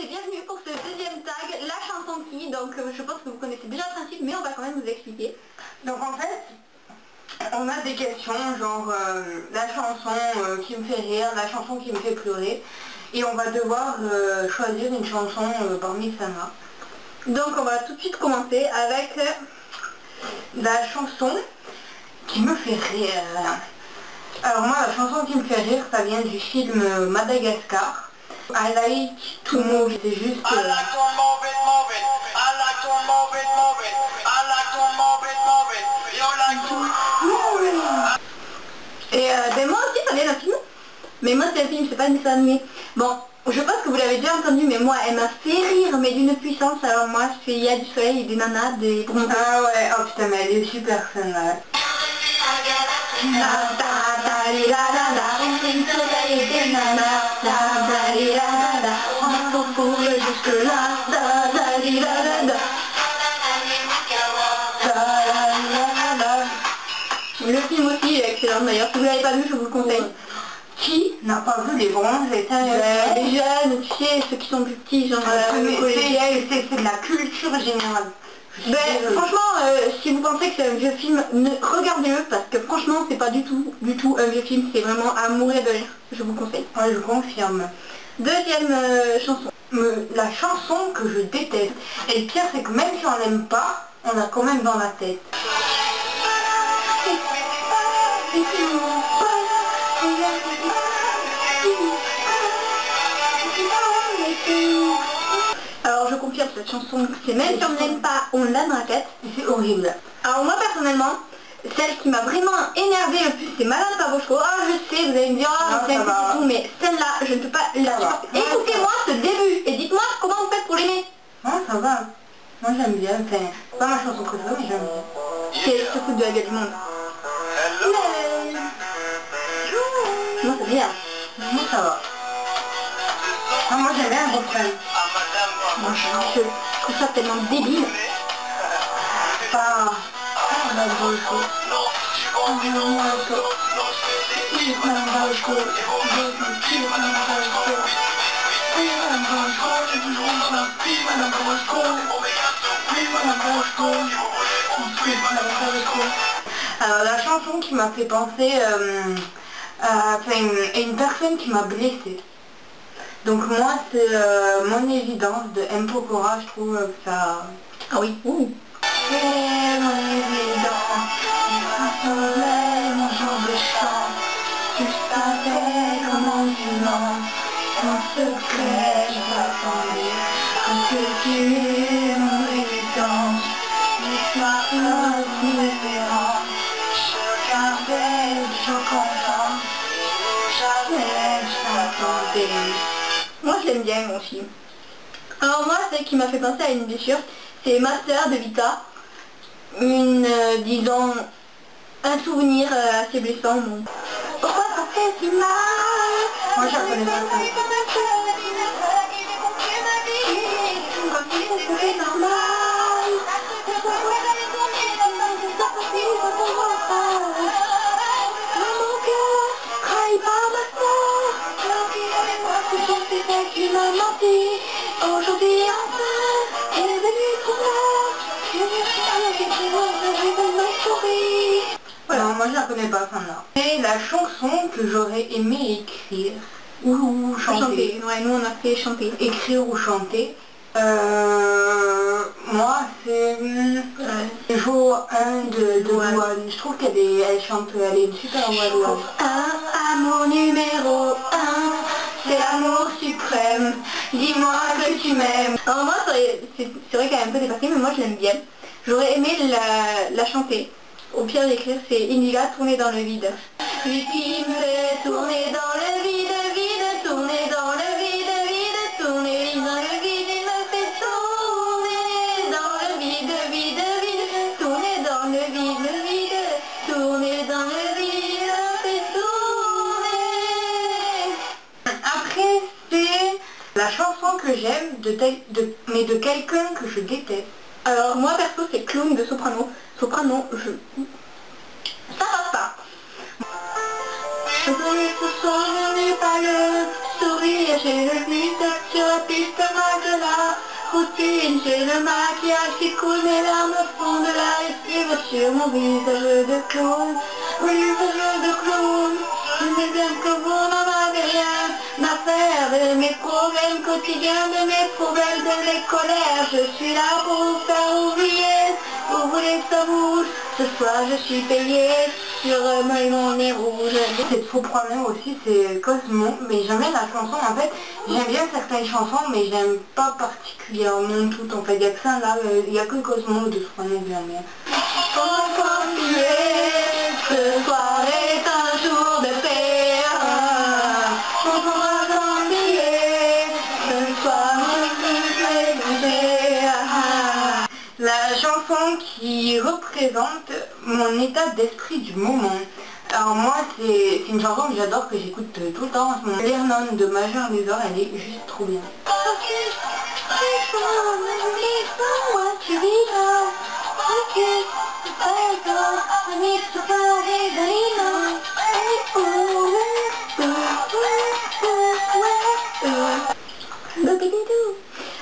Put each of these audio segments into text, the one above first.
et bienvenue pour ce deuxième tag, la chanson qui, donc je pense que vous connaissez déjà le principe, mais on va quand même vous expliquer. Donc en fait, on a des questions genre la chanson qui me fait rire, la chanson qui me fait pleurer, et on va devoir choisir une chanson parmi celles-là. Donc on va tout de suite commencer avec la chanson qui me fait rire. Alors moi, la chanson qui me fait rire, ça vient du film Madagascar. I like to move, c'est juste... I like to move it, move it. I like to move it, move it. I like to move it, move it. You like to... Et ben moi aussi ça vient d'un film, mais moi c'est un film, c'est pas un dessin animé. Bon, je pense que vous l'avez déjà entendu, mais moi elle m'a fait rire, mais d'une puissance. Alors moi c'est Il y a du soleil et des nanas, des bronzés. Ah ouais, oh putain, mais elle est super celle-là. Le film aussi est excellent d'ailleurs, si vous l'avez pas vu je vous le conseille. Qui n'a pas vu les bronzés? Les jeunes, tu sais, ceux qui sont plus petits, genre c'est de la culture générale. Ben, franchement, si vous pensez que c'est un vieux film, regardez-le parce que franchement c'est pas du tout un vieux film, c'est vraiment à mourir de rire, je vous conseille. Ouais, je confirme. Deuxième chanson. La chanson que je déteste, et le pire c'est que même si on l'aime pas, on l'a quand même dans la tête. Alors je confirme, cette chanson, c'est même si on n'aime pas, on l'a dans la tête. C'est horrible. Alors moi personnellement, celle qui m'a vraiment énervé le plus, c'est Madame Pavoshko. Ah je sais, vous allez me dire, ah c'est un peu tout, mais celle-là, je ne peux pas la supporter. Écoutez-moi ce début et dites-moi comment vous faites pour l'aimer. Non, ça va. Moi j'aime bien, c'est pas ma chanson préférée, mais j'aime bien. C'est se foutre de la gueule du monde. Moi c'est bien. Moi ça va. Ah, moi j'aime bien le refrain. Moi je trouve ça tellement débile. Pas... Alors la chanson qui m'a fait penser à une personne qui m'a blessée. Donc moi c'est Mon évidence de M. Pokora, je trouve que ça... Ah oui, ouh. C'est mon évidence, mon jour de chance, tu savais comment tu mens, mon secret je t'attendais, parce que tu es mon évidence, l'histoire différente, je gardais toujours confiance, jamais je t'attendais. Moi je l'aime bien mon film. Alors moi celle qui m'a fait penser à une blessure, c'est Ma sœur de Vita. Disons, un souvenir assez blessant. Bon. Pourquoi ça fait si mal? Moi je la connais pas ça. Aujourd'hui enfin est venu ton heure. Voilà, moi je la connais pas celle-là. C'est la chanson que j'aurais aimé écrire ou chanter. Ouais, nous on a fait chanter. Écrire ou chanter. Moi c'est jour 1 de Douane. Je trouve qu'elle chante, elle est une super voix Douane. Un amour numéro 1, c'est l'amour suprême, dis-moi que tu m'aimes. Alors moi c'est vrai qu'elle est un peu dépassée, mais moi je l'aime bien. J'aurais aimé la chanter. Au pire d'écrire c'est Indiga tourner dans le vide. Lui qui me fait tourner dans le vide, vide, tourner dans le vide, vide, tourner dans le vide, il me fait tourner dans le vide, vide, vide, tourner dans le vide, vide, tourner dans le vide, il me fait tourner. Après c'est la chanson que j'aime mais de quelqu'un que je déteste. Alors moi perso c'est Clown de Soprano. Soprano, ça passe pas. Ce soir je n'ai pas le sourire, j'ai le visage sur la piste, ma de la routine. J'ai le maquillage qui coule, mes larmes font de la lessive sur mon visage de clown. Oui, visage de clown. Je sais bien que vous n'en avez rien à faire de mes problèmes quotidiens, de mes problèmes, de mes colères. Je suis là pour vous faire oublier. Vous voulez que ça bouge? Ce soir je suis payée sur mon nez rouge. C'est trop promenant aussi, c'est Cosmo, mais j'aime bien la chanson. En fait, j'aime bien certaines chansons, mais j'aime pas particulièrement toutes. En fait, il y a que ça là, il y a que Cosmo de Soprano que j'aime bien. Ce soir est un jour de paix. On pourra s'ennuyer. Ce soir je suis La chanson qui représente mon état d'esprit du moment. Alors moi c'est une chanson que j'adore, que j'écoute tout le temps en ce moment. Vernon de Major Lazer, elle est juste trop bien.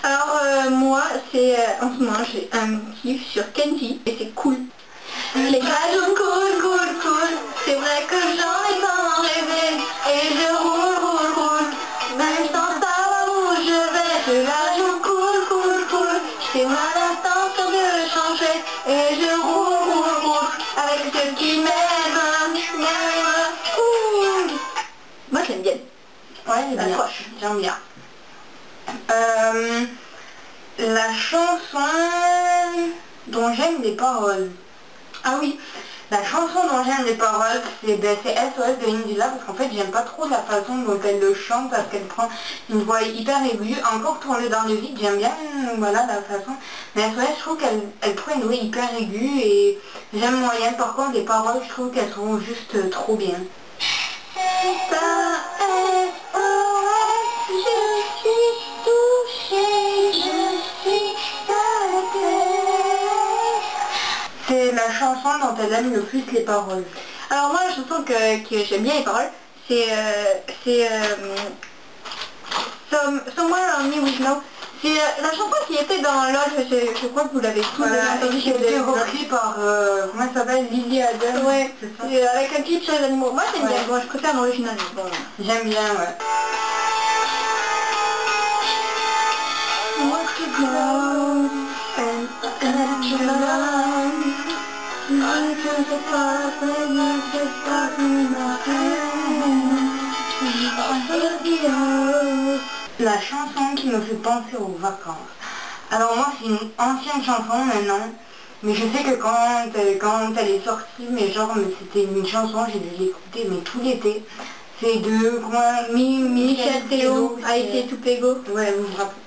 Alors moi c'est en ce moment j'ai un kiff sur Kenji et c'est cool. Les cajons cool, c'est vrai que j'en ai tant rêvé et je roule, même sans savoir où je vais. Les cajons cool, j'ai mal l'intention de changer et je roule avec ceux qui m'aiment, cool. Moi j'aime bien. Ouais, j'aime bien. La chanson dont j'aime les paroles. Ah oui, la chanson dont j'aime les paroles, c'est SOS de Indila, parce qu'en fait j'aime pas trop la façon dont elle le chante, parce qu'elle prend une voix hyper aiguë, encore tournée dans le vide, j'aime bien voilà la façon, mais SOS je trouve qu'elle prend une voix hyper aiguë et j'aime moyen. Par contre les paroles je trouve qu'elles sont juste trop bien. C'est la chanson dont elle aime le plus les paroles. Alors moi la chanson que j'aime bien les paroles, c'est Somewhere Only We Know. C'est la chanson qui était dans LOL, je crois que vous l'avez tous déjà entendu. Qui a été repris par, comment elle s'appelle, Lily Allen. Ouais, c'est ça. Avec un clip sur les animaux. Moi j'aime bien, bon, je préfère l'original. Bon. J'aime bien, ouais. La chanson qui me fait penser aux vacances. Alors moi c'est une ancienne chanson maintenant, mais je sais que quand elle est sortie, mais c'était une chanson, j'ai dû l'écouter mais tout l'été. C'est de Michel Théo, Haïti Toupego. Ouais, vous vous rappelez.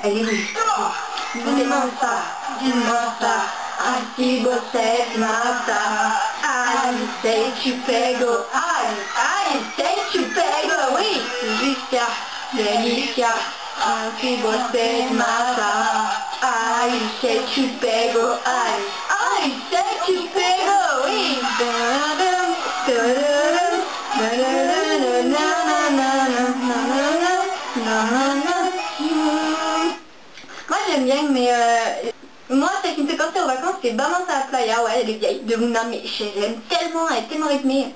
Elle est juste. Dis-moi ça, así você mata. Ai, sei te pego, ai, sei te pego, oui, delícia, delícia, así você mata. Ai, sei te pego, ai, sei te pego, oui. Moi j'aime bien, mais moi ce qui me fait penser aux vacances c'est Vamos a la Playa, ouais, elle est vieille, de Luna, mais je l'aime tellement, elle est tellement rythmée.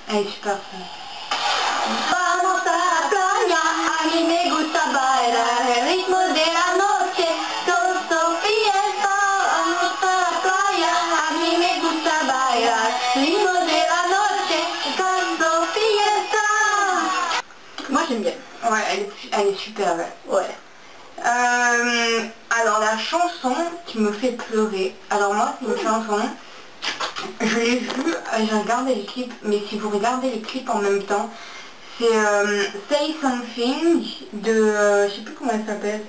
Elle est super. Vamos a la playa, a mí me gusta bailar el ritmo de la noche, todo fiesta. Vamos a la playa, a mí me gusta bailar el ritmo de la noche, todo fiesta. Moi j'aime bien. Ouais, elle est super, Ouais. Alors la chanson qui me fait pleurer, alors moi c'est une chanson, je l'ai vue, j'ai regardé les clips, mais si vous regardez les clips en même temps, c'est Say Something de, je sais plus comment elle s'appelle,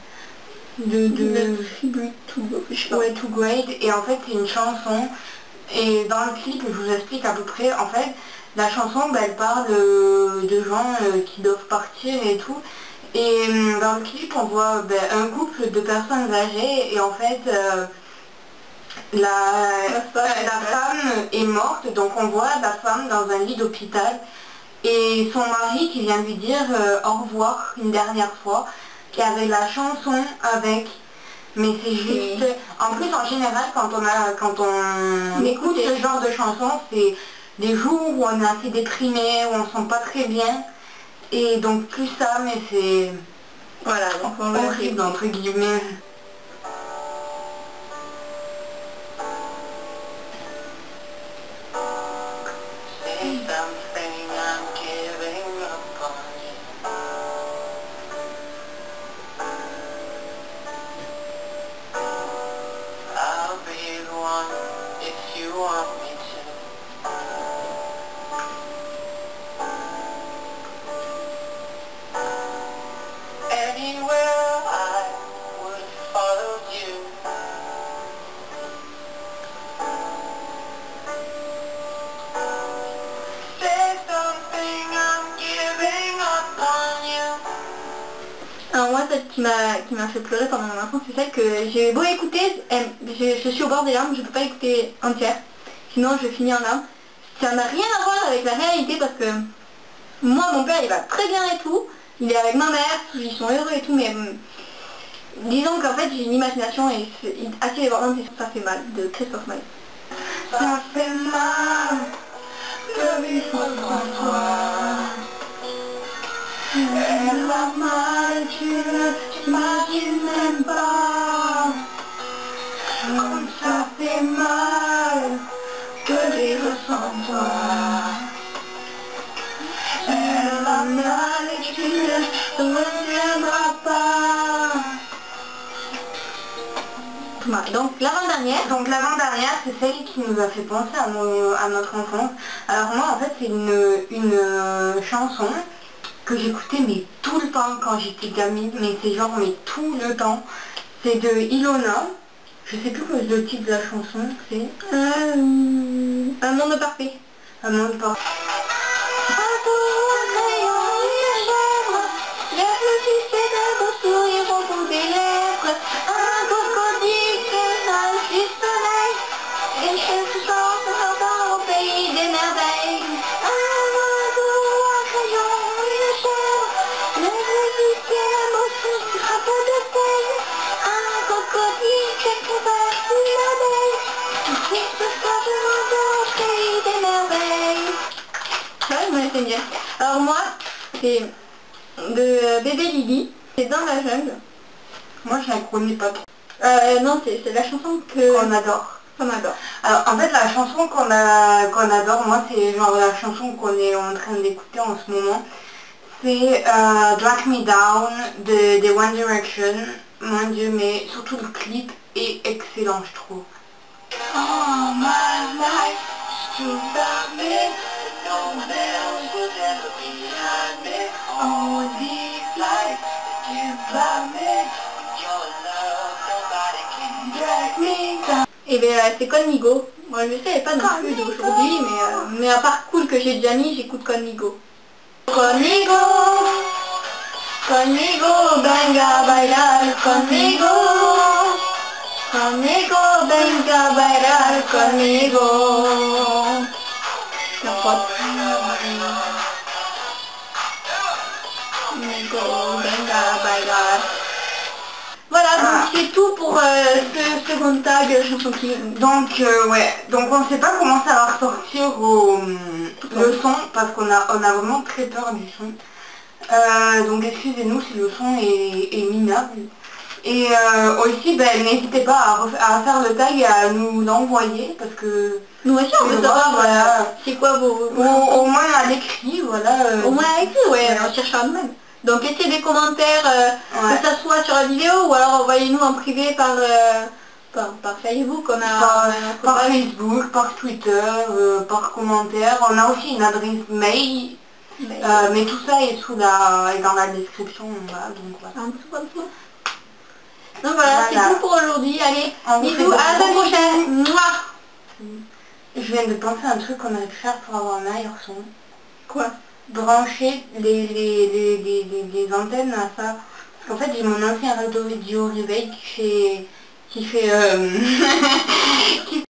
Too Great, et en fait c'est une chanson, et dans le clip je vous explique à peu près, en fait la chanson elle parle de gens qui doivent partir et tout. Et dans le clip, on voit un couple de personnes âgées et en fait, la femme est morte, donc on voit la femme dans un lit d'hôpital et son mari qui vient lui dire au revoir une dernière fois. il y avait la chanson avec, mais c'est juste... En plus, en général, quand on écoute ce genre de chanson, c'est des jours où on est assez déprimé, où on se sent pas très bien, et donc plus ça, mais c'est... Voilà, donc on le horrible, entre guillemets. Alors moi, celle qui m'a fait pleurer pendant mon enfance, c'est celle que j'ai beau écouter, je suis au bord des larmes, je peux pas écouter entière, sinon je finis en larmes. Ça n'a rien à voir avec la réalité parce que moi, mon père, il va très bien et tout, il est avec ma mère, ils sont heureux et tout, mais disons qu'en fait, j'ai une imagination et assez débordante et ça fait mal, de Christophe Maé. Ça fait mal de vivre sans toi. Elle a mal, tu ne t'imagines même pas. Comme ça fait mal de vivre sans toi. Elle a mal et tu ne te reviendras pas. Donc l'avant-dernière, c'est celle qui nous a fait penser à notre enfance. Alors moi, en fait, c'est une chanson que j'écoutais mais tout le temps quand j'étais gamine, mais c'est genre mais tout le temps. C'est de Ilona. Je sais plus le titre de la chanson, c'est Un monde parfait. Un monde parfait. Alors moi, c'est de Bébé Lily, c'est Dans la jungle. Moi je la connais pas trop. Non, c'est la chanson qu'on adore. Qu'on adore. Alors en fait la chanson qu'on adore, moi c'est genre la chanson qu'on est en train d'écouter en ce moment. C'est Drag Me Down de One Direction. Mon Dieu, mais surtout le clip est excellent, je trouve. All my life, stood by me, no bells would ever be behind me. All these lights, you by me, your love, nobody can drag me down. Et bien c'est Conigo. Moi je sais pas non plus d'aujourd'hui, mais à part Cool que j'ai déjà mis, j'écoute Conigo. Conmigo, conmigo, venga a bailar conmigo. Conmigo, venga a bailar conmigo. Conmigo, venga a bailar. Voilà, donc c'est tout pour ce second tag chanson qui... Donc donc on sait pas comment ça va ressortir le son, parce qu'on a vraiment très peur du son. Donc excusez-nous si le son est minable. Et aussi, n'hésitez pas à faire le tag et à nous l'envoyer, parce que... Nous aussi on veut savoir, voilà, c'est quoi vos... Au moins à l'écrit, voilà. Au moins à l'écrit, ouais, on cherchera de même. Donc laissez des commentaires, que ça soit sur la vidéo, ou alors envoyez-nous en privé par Facebook, par Facebook, par Twitter, par commentaire. On a aussi une adresse mail, mais tout ça est dans la description, voilà, donc voilà. En dessous. Donc voilà, c'est tout pour aujourd'hui. Allez, bisous, à la semaine prochaine. Mouah. Je viens de penser à un truc qu'on aurait pu faire pour avoir un meilleur son. Quoi? Brancher les antennes à ça. Parce qu'en fait j'ai mon ancien radio réveil qui fait